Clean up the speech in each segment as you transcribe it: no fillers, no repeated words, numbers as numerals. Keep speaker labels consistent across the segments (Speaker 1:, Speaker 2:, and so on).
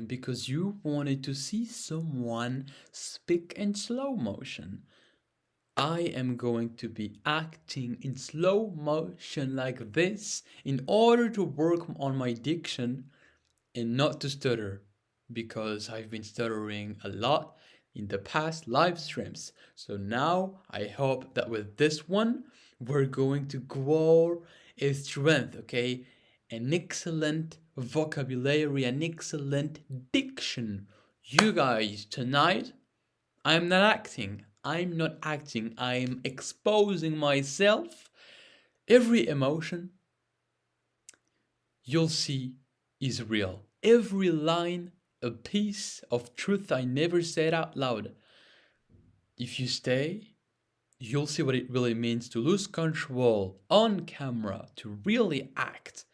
Speaker 1: because you wanted to see someone speak in slow motion. I am going to be acting in slow motion like this in order to work on my diction and not to stutter because I've been stuttering a lot in the past live streams. So now I hope that with this one, we're going to grow a strength, okay? An excellent vocabulary, an excellent diction. You guys, tonight, I'm not acting. I'm not acting. I'm exposing myself. Every emotion you'll see is real. Every line, a piece of truth I never said out loud. If you stay, you'll see what it really means to lose control on camera, to really act.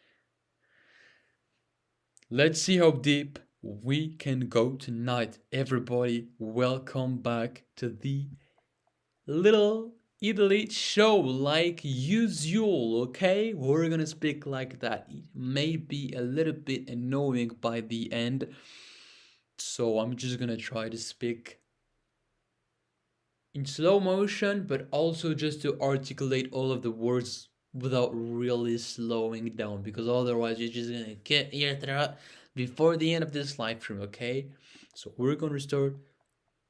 Speaker 1: Let's see how deep we can go tonight. Everybody, welcome back to the little idilit show like usual, okay? We're gonna speak like that. It may be a little bit annoying by the end, so I'm just gonna try to speak in slow motion, but also just to articulate all of the words without really slowing down, because otherwise you're just gonna get your throat before the end of this live stream, okay? So we're gonna start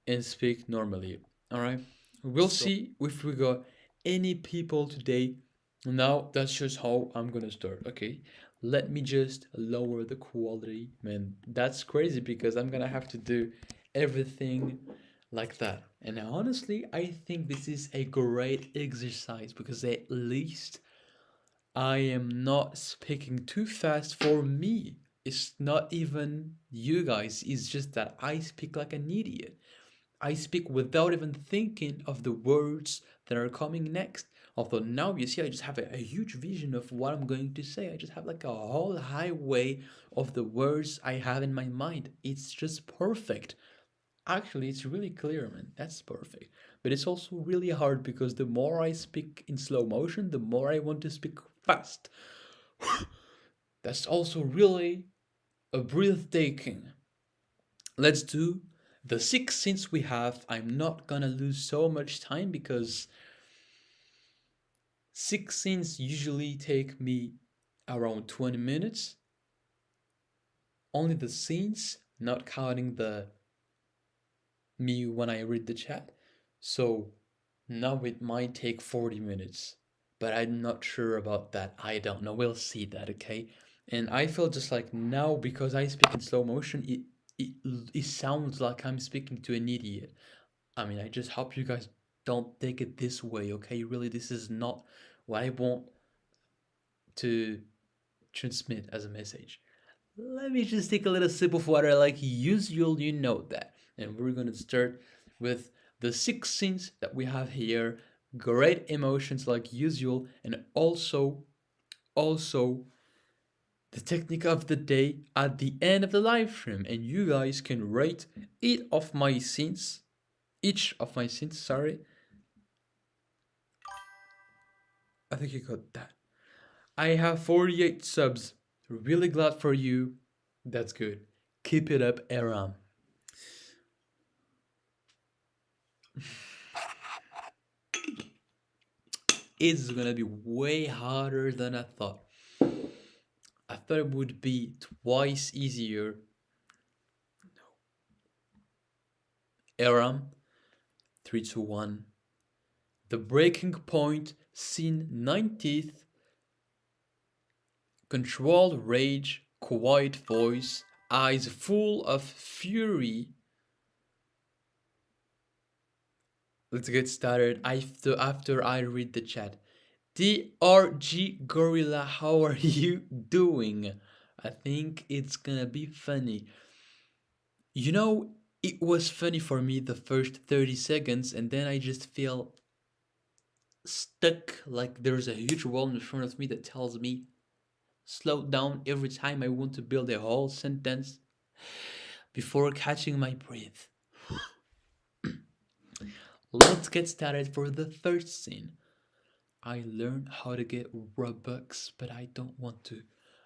Speaker 1: and speak normally, all right? We'll see if we got any people today. Now that's just how I'm gonna start, okay? Let me just lower the quality. Man, that's crazy because I'm gonna have to do everything like that. And honestly, I think this is a great exercise because at least I am not speaking too fast for me. It's not even you guys, it's just that I speak like an idiot. I speak without even thinking of the words that are coming next. Although now you see, I just have a huge vision of what I'm going to say. I just have like a whole highway of the words I have in my mind. It's just perfect. Actually, it's really clear, man. That's perfect. But it's also really hard because the more I speak in slow motion, the more I want to speak fast. That's also really a breathtaking. Let's do the 6 scenes we have. I'm not gonna lose so much time because 6 scenes usually take me around 20 minutes. Only the scenes, not counting the me when I read the chat. So now it might take 40 minutes, but I'm not sure about that. I don't know. We'll see that, okay? And I feel just like now because I speak in slow motion, it, it sounds like I'm speaking to an idiot. I mean, I just hope you guys don't take it this way, okay? Really, this is not what I want to transmit as a message. Let me just take a little sip of water like usual, you know that. And we're gonna start with the 6 scenes that we have here. Great emotions like usual, and also the technique of the day at the end of the live stream. And you guys can rate each of my scenes, sorry. I think you got that. I have 48 subs. Really glad for you. That's good. Keep it up, Aram. It's gonna be way harder than I thought. I thought it would be twice easier. No. Aram, 3, 2, 1. The breaking point, scene 90th. Controlled rage, quiet voice, eyes full of fury. Let's get started after I read the chat. DRG Gorilla, how are you doing? I think it's gonna be funny. You know, it was funny for me the first 30 seconds, and then I just feel stuck, like there's a huge wall in front of me that tells me slow down every time I want to build a whole sentence before catching my breath. Let's get started for the first scene. I learned how to get Robux, but I don't want to.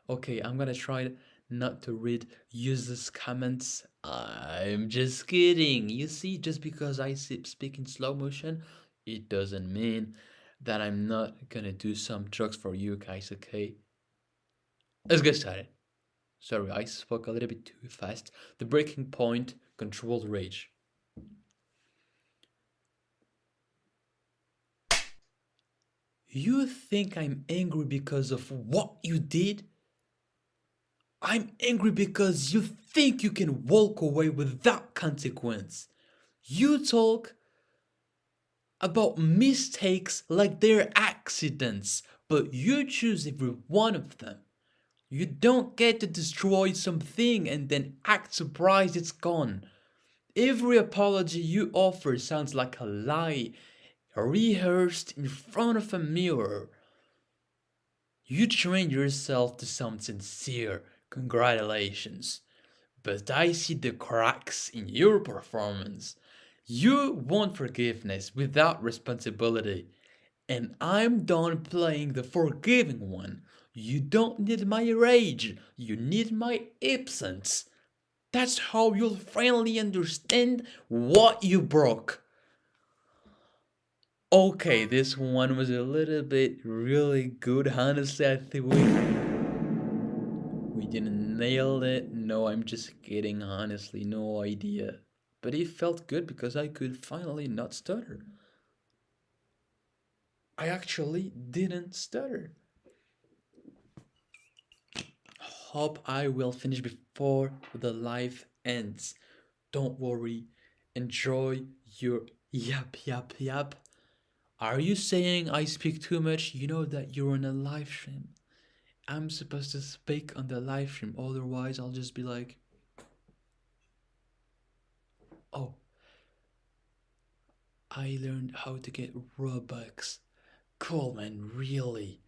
Speaker 1: Okay, I'm gonna try not to read useless comments. I'm just kidding. You see, just because I speak in slow motion, it doesn't mean that I'm not gonna do some jokes for you guys, okay? Let's get started. Sorry, I spoke a little bit too fast. The breaking point, controlled rage. You think I'm angry because of what you did? I'm angry because you think you can walk away without consequence. You talk about mistakes like they're accidents, but you choose every one of them. You don't get to destroy something and then act surprised it's gone. Every apology you offer sounds like a lie rehearsed in front of a mirror. You train yourself to sound sincere. Congratulations. But I see the cracks in your performance. You want forgiveness without responsibility. And I'm done playing the forgiving one. You don't need my rage, you need my absence. That's how you'll finally understand what you broke. Okay, this one was a little bit really good. Honestly, I think we didn't nail it. No, I'm just kidding. Honestly, no idea. But it felt good because I could finally not stutter. I actually didn't stutter. Hope I will finish before the live ends. Don't worry. Enjoy your yap. Are you saying I speak too much? You know that you're on a live stream. I'm supposed to speak on the live stream, otherwise I'll just be like, oh, I learned how to get Robux. Cool, man, really.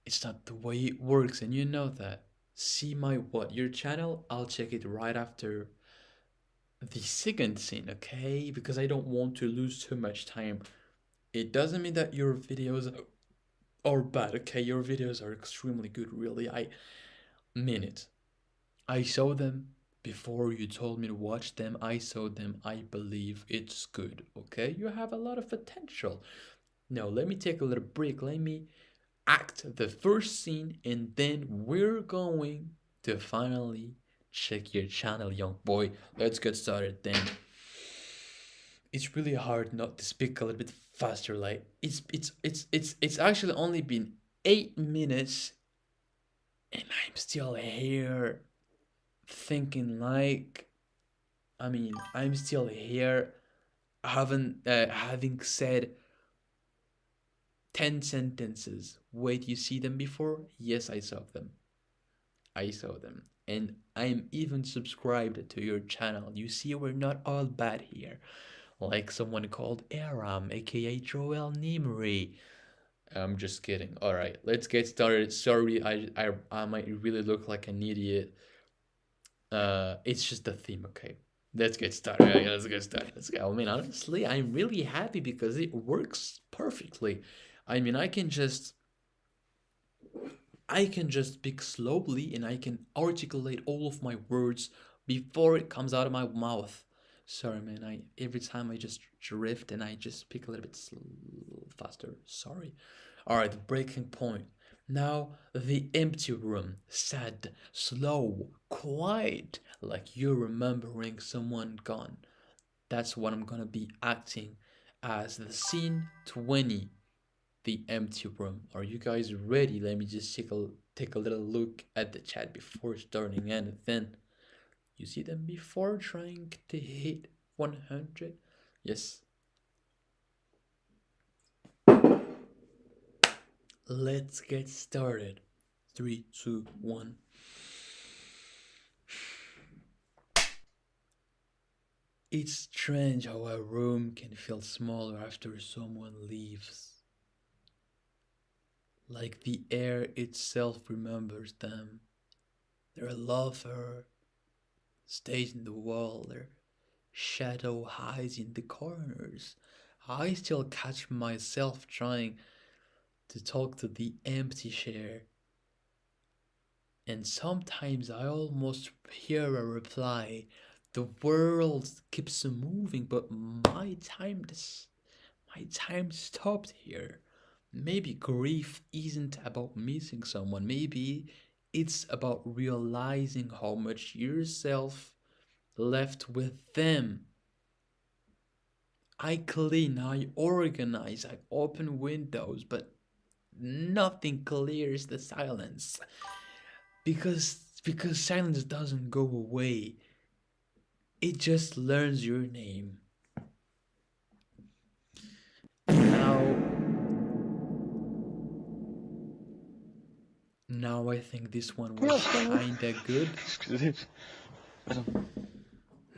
Speaker 1: It's not the way it works, and you know that. See my what? Your channel? I'll check it right after the second scene, okay? Because I don't want to lose too much time. It doesn't mean that your videos are bad, okay? Your videos are extremely good, really. I mean it. I saw them before you told me to watch them. I saw them. I believe it's good, okay? You have a lot of potential. Now, let me take a little break. Let me act the first scene, and then we're going to finally check your channel, young boy. Let's get started then. It's really hard not to speak a little bit faster. Like it's actually only been 8 minutes, and I'm still here thinking like, I mean, I'm still here, having said 10 sentences. Wait, you see them before? Yes, I saw them. I saw them. And I'm even subscribed to your channel. You see, we're not all bad here. Like someone called Aram, aka Joel Nimri. I'm just kidding. Alright, let's get started. Sorry, I might really look like an idiot. It's just the theme, okay? Let's get started. Okay, let's get started. Let's go. I mean, honestly, I'm really happy because it works perfectly. I mean, I can just speak slowly and I can articulate all of my words before it comes out of my mouth. Sorry, man. I every time I just drift and I just speak a little bit faster. Sorry. All right, the breaking point. Now the empty room, sad, slow, quiet, like you're remembering someone gone. That's what I'm gonna be acting as the scene 20, the empty room. Are you guys ready? Let me just take a little look at the chat before starting anything. You see them before trying to hit 100? Yes. Let's get started. 3, 2, 1. It's strange how a room can feel smaller after someone leaves. Like the air itself remembers them. Their laughter stays in the wall, their shadow hides in the corners. I still catch myself trying to talk to the empty chair. And sometimes I almost hear a reply. The world keeps moving, but my time stopped here. Maybe grief isn't about missing someone. Maybe it's about realizing how much yourself left with them. I clean, I organize, I open windows, but nothing clears the silence. Because silence doesn't go away. It just learns your name. Now I think this one was kinda good.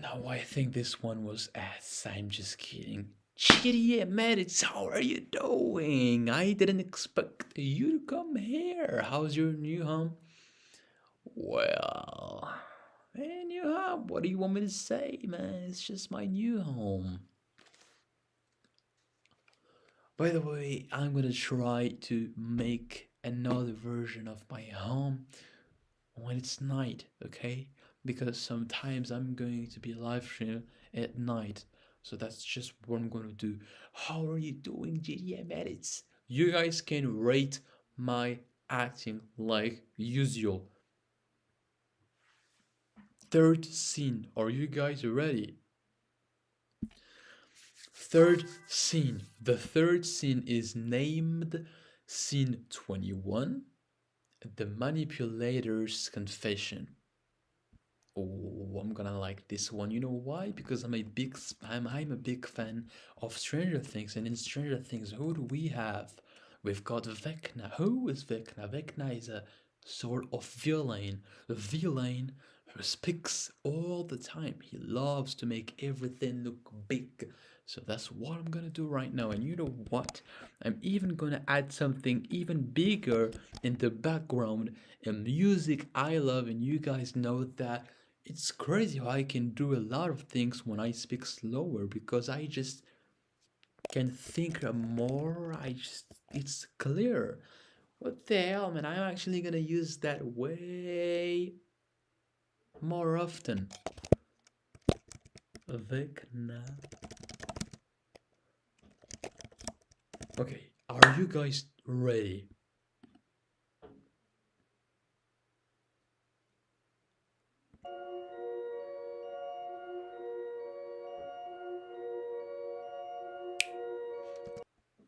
Speaker 1: Now I think this one was ass. I'm just kidding. Chitty Medits, how are you doing? I didn't expect you to come here. How's your new home? Well, new home. What do you want me to say, man? It's just my new home. By the way, I'm gonna try to make another version of my home when it's night, okay? Because sometimes I'm going to be live stream at night. So that's just what I'm gonna do. How are you doing, GDM edits? You guys can rate my acting like usual. Third scene. Are you guys ready? Third scene. The third scene is named Scene 21, The Manipulator's Confession. Oh, I'm gonna like this one. You know why? Because I'm a big fan of Stranger Things, and in Stranger Things, who do we have? We've got Vecna. Who is Vecna? Vecna is a sort of villain. A villain who speaks all the time. He loves to make everything look big. So that's what I'm gonna do right now. And you know what? I'm even gonna add something even bigger in the background, a music I love, and you guys know that it's crazy how I can do a lot of things when I speak slower because I just can think more. It's clear. What the hell, man? I'm actually gonna use that way more often. Vecna. Okay, are you guys ready?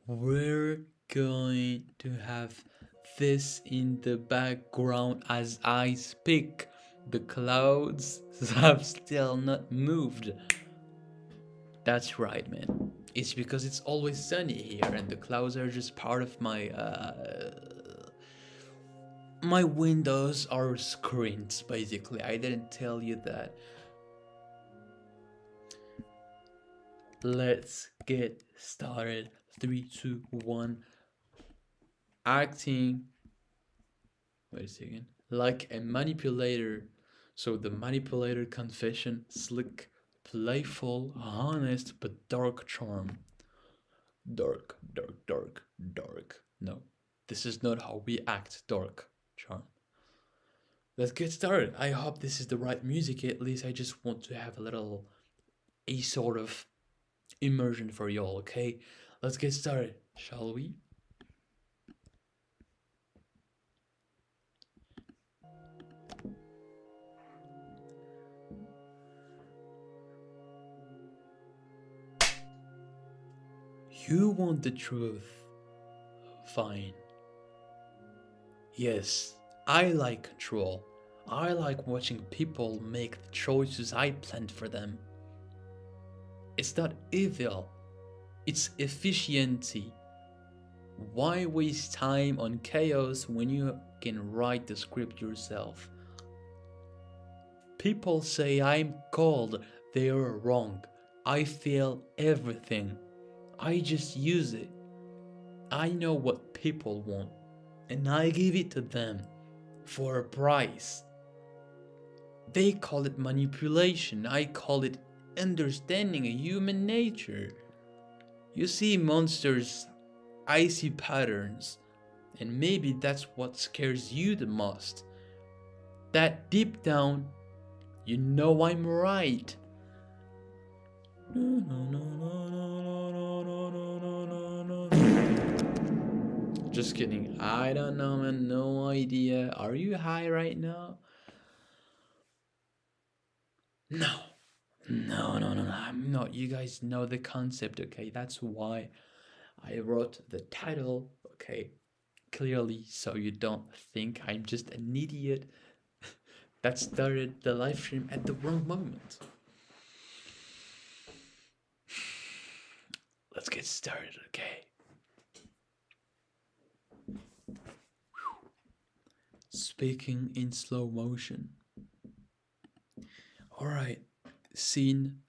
Speaker 1: We're going to have this in the background as I speak. The clouds have still not moved. That's right, man. It's because it's always sunny here and the clouds are just part of my windows are screens, basically. I didn't tell you that. Let's get started. 3, 2, 1. Acting. Wait a second. Like a manipulator. So the manipulator confession, slick, playful, honest, but dark charm. Dark, dark, dark, dark. No, this is not how we act. Dark charm. Let's get started. I hope this is the right music. At least I just want to have a sort of immersion for y'all, okay? Let's get started, shall we? You want the truth? Fine. Yes, I like control. I like watching people make the choices I planned for them. It's not evil, it's efficiency. Why waste time on chaos when you can write the script yourself? People say I'm cold, they are wrong. I feel everything. I just use it. I know what people want, and I give it to them for a price. They call it manipulation. I call it understanding human nature. You see monsters, I see patterns, and maybe that's what scares you the most. that deep down, you know I'm right. Just kidding. I don't know, man. No idea. Are you high right now? No. No, no, no, no. I'm not. You guys know the concept, okay? That's why I wrote the title, okay? Clearly, so you don't think I'm just an idiot that started the live stream at the wrong moment. Let's get started, okay? Speaking in slow motion. Alright, scene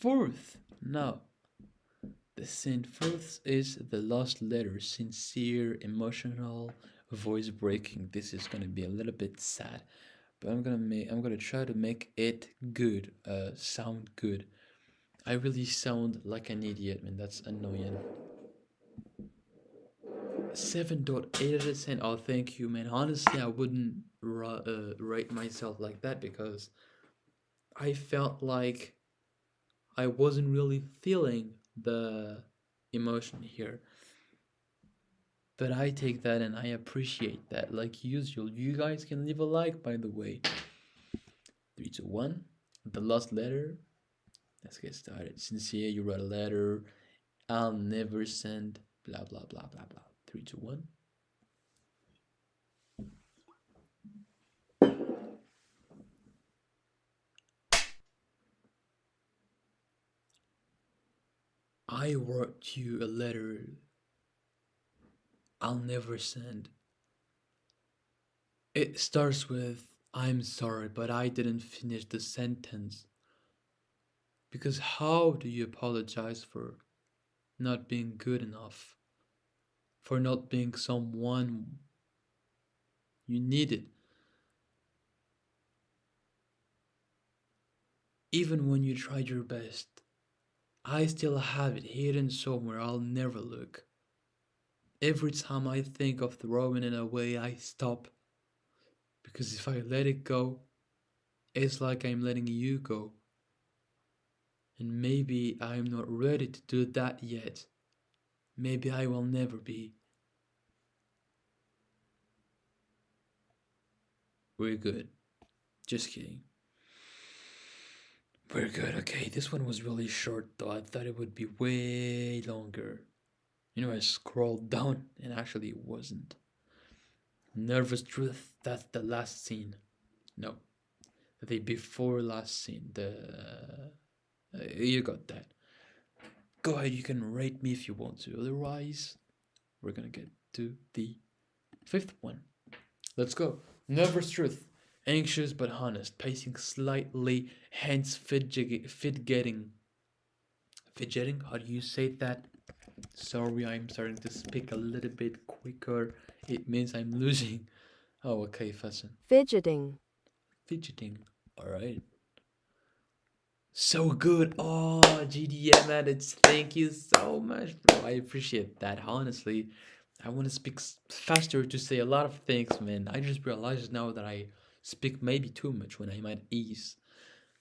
Speaker 1: fourth. Now, the scene fourth is the last letter, sincere, emotional, voice breaking. This is gonna be a little bit sad, but I'm gonna try to make it good, sound good. I really sound like an idiot, man. That's annoying. 7.8 out of 10. Oh, thank you, man. Honestly, I wouldn't rate myself like that because I felt like I wasn't really feeling the emotion here. But I take that and I appreciate that. Like usual, you guys can leave a like, by the way. 3, 2, 1. The last letter. Let's get started. Sincere, you wrote a letter. I'll never send. Blah blah blah blah blah. 3, 2, 1. I wrote you a letter I'll never send. It starts with, I'm sorry, but I didn't finish the sentence. Because how do you apologize for not being good enough? For not being someone you needed? Even when you tried your best, I still have it hidden somewhere I'll never look. Every time I think of throwing it away, I stop. Because if I let it go, it's like I'm letting you go. And maybe I'm not ready to do that yet. Maybe I will never be. We're good. Just kidding. We're good. Okay, this one was really short though. I thought it would be way longer. You know, I scrolled down and actually it wasn't. Nervous truth, that's the last scene. No, the before last scene. You got that. Go ahead, you can rate me if you want to. Otherwise, we're gonna get to the fifth one. Let's go. Nervous truth. Anxious but honest. Pacing slightly, hence fidgeting. Fidgeting? How do you say that? Sorry, I'm starting to speak a little bit quicker. It means I'm losing. Oh, okay, Fasten.
Speaker 2: Fidgeting.
Speaker 1: Fidgeting. Alright. So good. Oh, GDM edits. Thank you so much, bro. I appreciate that. Honestly, I want to speak faster to say a lot of things, man. I just realized now that I speak maybe too much when I'm at ease.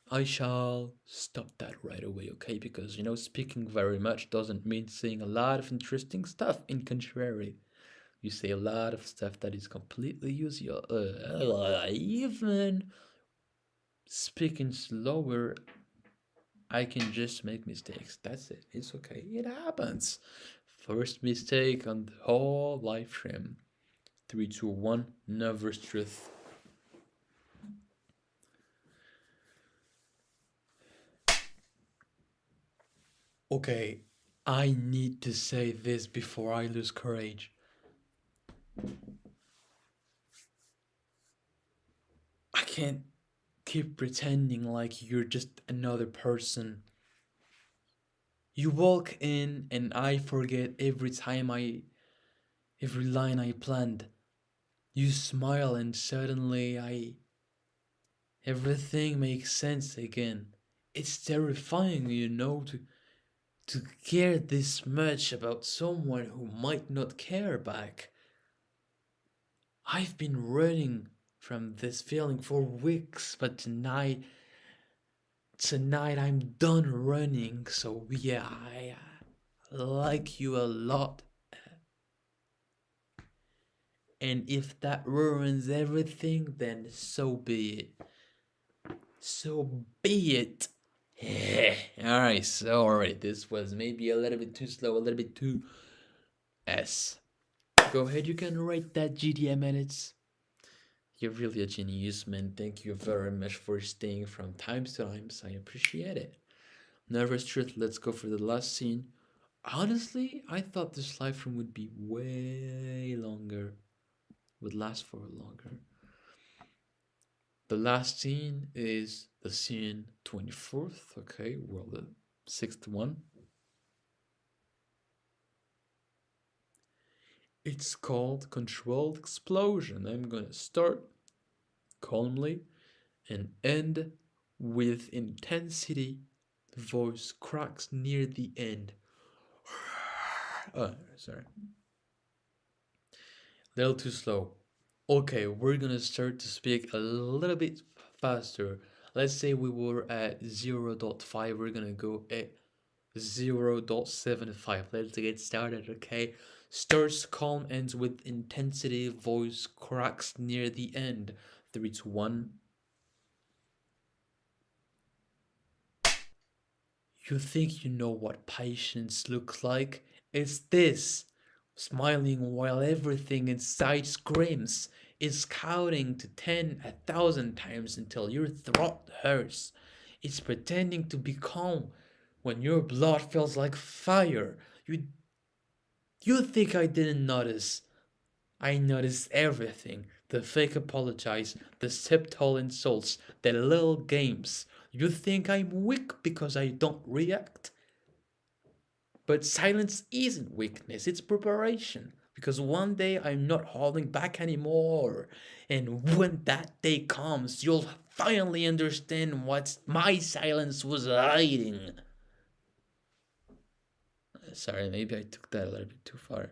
Speaker 1: I shall stop that right away, okay? Because, you know, speaking very much doesn't mean saying a lot of interesting stuff. In contrary, you say a lot of stuff that is completely useless. Even speaking slower, I can just make mistakes. That's it. It's okay. It happens. First mistake on the whole live stream. 3, 2, 1. Nervous truth. Okay, I need to say this before I lose courage. I can't keep pretending like you're just another person. You walk in and I forget every line I planned. You smile and suddenly everything makes sense again. It's terrifying, you know, to care this much about someone who might not care back. I've been running from this feeling for weeks, but tonight I'm done running. So yeah, I like you a lot. And if that ruins everything, then so be it. So be it. Alright, sorry. This was maybe a little bit too slow, a little bit too S. Go ahead, you can write that GDM edits. You're really a genius, man. Thank you very much for staying from times to times. I appreciate it. Nervous truth, let's go for the last scene. Honestly, I thought this live stream would be way longer. Would last for longer. The last scene is the scene 24th. Okay, well, the 6th one. It's called Controlled Explosion. I'm gonna start calmly and end with intensity. The voice cracks near the end. Oh, sorry. A little too slow. Okay, we're gonna start to speak a little bit faster. Let's say we were at 0.5, we're gonna go at 0.75. Let's get started, okay? Starts calm, ends with intensity, voice cracks near the end. 3, 2, 1. You think you know what patience looks like? It's this. Smiling while everything inside screams. It's counting to 10 1,000 times until your throat hurts. It's pretending to be calm when your blood feels like fire. You think I didn't notice? I noticed everything. The fake apologize, the subtle insults, the little games. You think I'm weak because I don't react? But silence isn't weakness, it's preparation. Because one day I'm not holding back anymore. And when that day comes, you'll finally understand what my silence was hiding. Sorry, maybe I took that a little bit too far.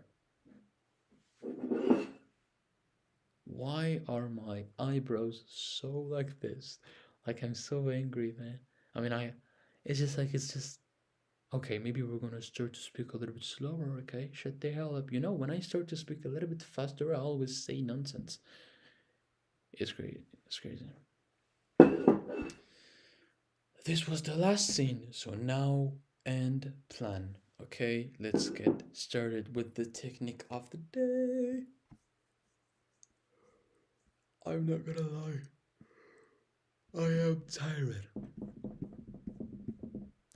Speaker 1: Why are my eyebrows so like this? Like I'm so angry, man. I mean, it's just okay, maybe we're gonna start to speak a little bit slower, okay? Shut the hell up. You know, when I start to speak a little bit faster, I always say nonsense. It's great. It's crazy. This was the last scene, so now end plan. Okay, let's get started with the technique of the day. I'm not gonna lie. I am tired.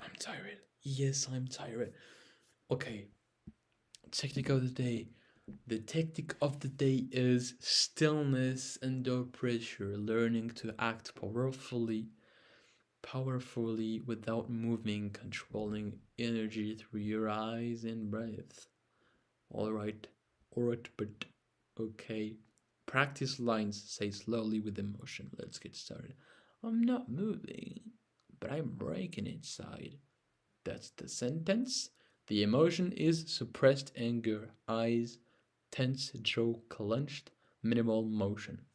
Speaker 1: I'm tired. Yes, I'm tired. Okay, technique of the day. The technique of the day is stillness under pressure, learning to act powerfully without moving, controlling energy through your eyes and breath. Alright, but okay. Practice lines, say slowly with emotion. Let's get started. I'm not moving, but I'm breaking inside. That's the sentence. The emotion is suppressed anger, eyes tense, jaw clenched, minimal motion.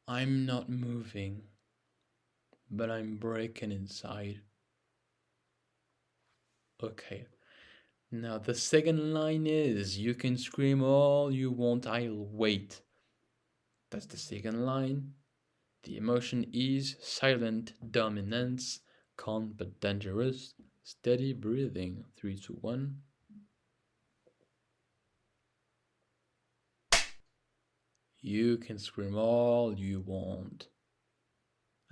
Speaker 1: I'm not moving, but I'm breaking inside. Okay. Now the second line is, you can scream all you want, I'll wait. That's the second line. The emotion is silent dominance, calm but dangerous, steady breathing. 3, 2, 1. You can scream all you want.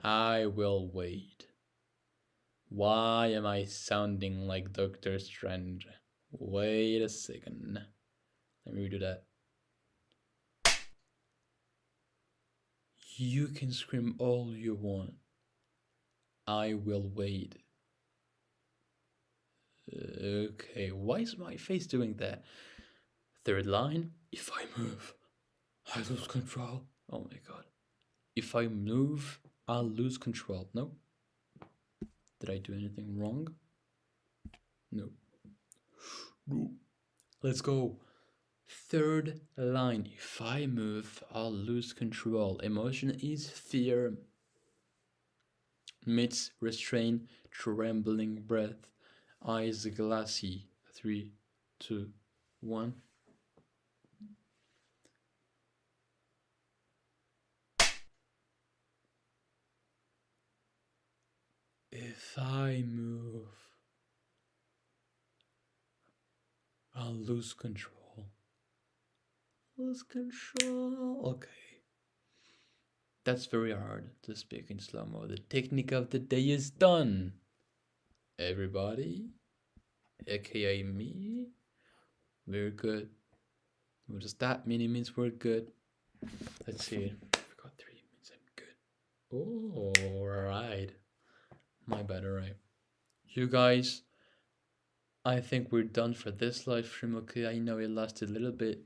Speaker 1: I will wait. Why am I sounding like Doctor Strange? Wait a second. Let me redo that. You can scream all you want. I will wait. Okay, why is my face doing that? Third line, if I move, I lose control. Oh my god. If I move, I'll lose control. No? Did I do anything wrong? No. No. Let's go. Third line. If I move, I'll lose control. Emotion is fear. Midst restraint, trembling breath. Eyes glassy. 3, 2, 1. If I move, I'll lose control. Lose control. Okay. That's very hard to speak in slow mo. The technique of the day is done. Everybody, aka me, we're good. What does that mean? It means we're good. Let's see. I got 3 means I'm good. Oh, alright. My bad, alright. You guys, I think we're done for this live stream. Okay, I know it lasted a little bit.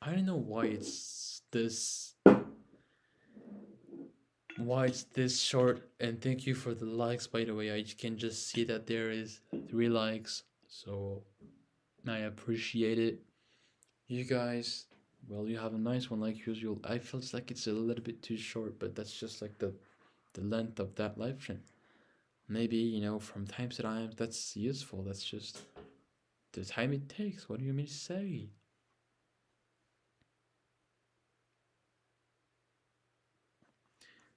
Speaker 1: I don't know why it's this short, and thank you for the likes, by the way. I can just see that there is 3 likes, so I appreciate it. You guys, well, you have a nice one like usual. I feel like it's a little bit too short, but that's just like the length of that live stream. Maybe, you know, from time to time, that's useful. That's just the time it takes. What do you mean to say?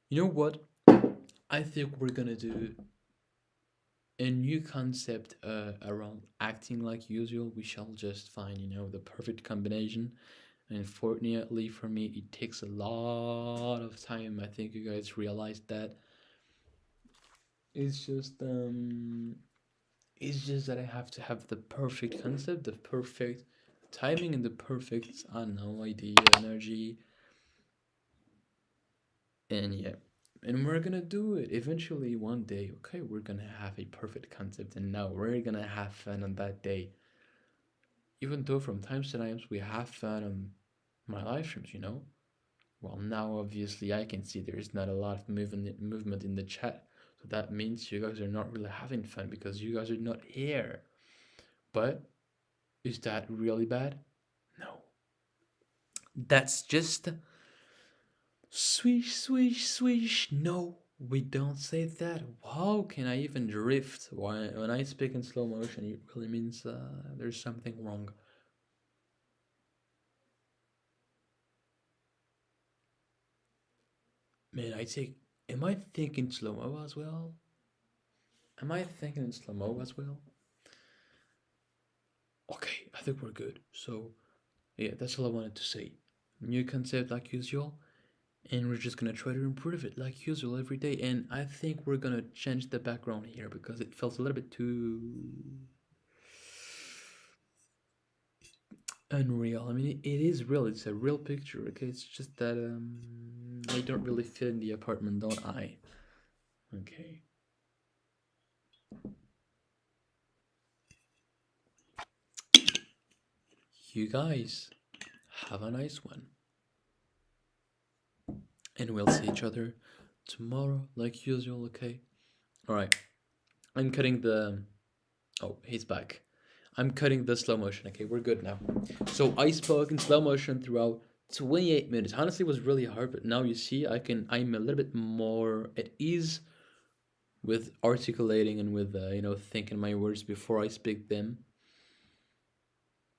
Speaker 1: You know what? I think we're gonna do a new concept around acting like usual. We shall just find, you know, the perfect combination. Unfortunately for me, it takes a lot of time. I think you guys realize that. It's just that I have to have the perfect concept, the perfect timing, and the perfect, I don't know, idea, energy. And yeah, and we're gonna do it eventually one day. Okay, we're gonna have a perfect concept, and now we're gonna have fun on that day. Even though from times to times we have fun on my live streams, you know. Well, now obviously I can see there's not a lot of movement in the chat, so that means you guys are not really having fun because you guys are not here. But is that really bad? No. That's just swish, swish, swish. No, we don't say that. How can I even drift? When I speak in slow motion, it really means there's something wrong. Man, am I thinking slow mo as well? Am I thinking in slow mo as well? Okay, I think we're good. So, yeah, that's all I wanted to say. New concept like usual, and we're just gonna try to improve it like usual every day. And I think we're gonna change the background here because it felt a little bit too unreal. I mean, it is real. It's a real picture. Okay, it's just that I don't really fit in the apartment, don't I? Okay. You guys have a nice one, and we'll see each other tomorrow like usual. Okay. All right. I'm cutting the. Oh, he's back. I'm cutting the slow motion. Okay, we're good now. So I spoke in slow motion throughout 28 minutes. Honestly, it was really hard, but now you see, I'm a little bit more at ease with articulating and with you know, thinking my words before I speak them.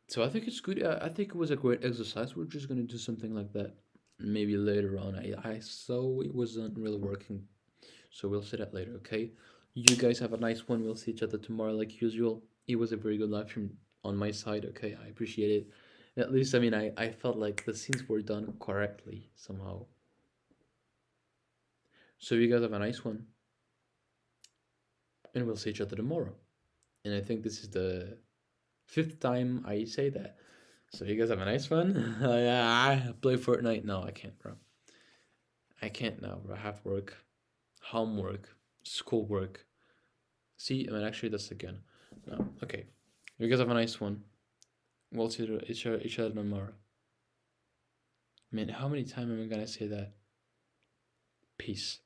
Speaker 1: So I think it's good. I think it was a great exercise. We're just gonna do something like that maybe later on. I saw it wasn't really working, so we'll see that later. Okay. You guys have a nice one. We'll see each other tomorrow like usual. It was a very good live stream on my side. Okay, I appreciate it. At least, I mean, I felt like the scenes were done correctly somehow. So you guys have a nice one, and we'll see each other tomorrow. And I think this is the 5th time I say that. So you guys have a nice one. I play Fortnite. No, I can't, bro. I can't now, bro. I have work, homework, schoolwork. See, I mean, actually, that's again. No, okay. You guys have a nice one. We'll see each other tomorrow. Man, how many times am I gonna say that? Peace.